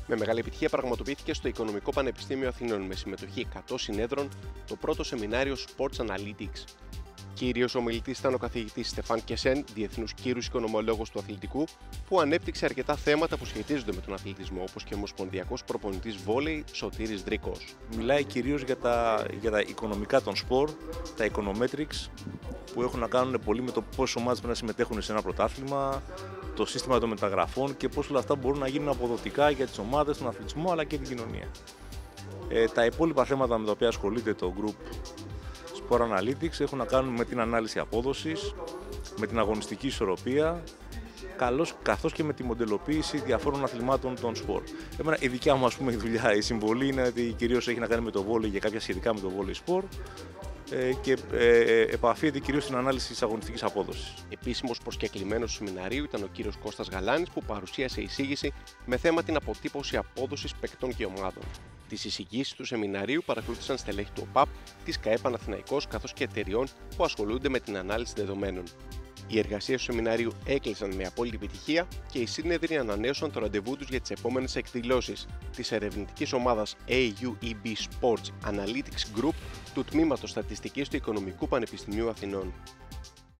Με μεγάλη επιτυχία πραγματοποιήθηκε στο Οικονομικό Πανεπιστήμιο Αθηνών με συμμετοχή 100 συνέδρων το πρώτο σεμινάριο Sports Analytics. Κύριος ομιλητής ήταν ο καθηγητής Στεφάν Κεσέν, διεθνούς κύρους οικονομολόγος του αθλητικού, που ανέπτυξε αρκετά θέματα που σχετίζονται με τον αθλητισμό, όπως και ο ομοσπονδιακός προπονητής βόλεϊ Σωτήρης Δρίκος. Μιλάει κυρίως για τα οικονομικά των σπορ, τα econometrics, που έχουν να κάνουν πολύ με το πόσες ομάδες πρέπει να συμμετέχουν σε ένα πρωτάθλημα, το σύστημα των μεταγραφών και πώς όλα αυτά μπορούν να γίνουν αποδοτικά για τις ομάδες, τον αθλητισμό αλλά και την κοινωνία. Τα υπόλοιπα θέματα με τα οποία ασχολείται το Group Sport Analytics έχουν να κάνουν με την ανάλυση απόδοσης, με την αγωνιστική ισορροπία, καθώς και με τη μοντελοποίηση διαφόρων αθλημάτων των σπορ. Εμένα η δικιά μου η δουλειά, η συμβολή είναι ότι κυρίως έχει να κάνει με το βόλεϊ και κάποια σχετικά με το βόλεϊ σπορ και επαφίεται κυρίως στην ανάλυση της αγωνιστικής απόδοσης. Επίσημος προσκεκλημένος του σεμιναρίου ήταν ο κύριος Κώστας Γαλάνης, που παρουσίασε εισήγηση με θέμα την αποτύπωση απόδοσης παικτών και ομάδων. Τις εισηγήσεις του σεμιναρίου παρακολούθησαν στελέχη του ΟΠΑΠ, της ΚΑΕ Παναθηναϊκός καθώς και εταιριών που ασχολούνται με την ανάλυση δεδομένων. Οι εργασίες του σεμιναρίου έκλεισαν με απόλυτη επιτυχία και οι σύνεδροι ανανέωσαν το ραντεβού τους για τις επόμενες εκδηλώσεις της ερευνητικής ομάδας AUEB Sports Analytics Group του Τμήματος Στατιστικής του Οικονομικού Πανεπιστημίου Αθηνών.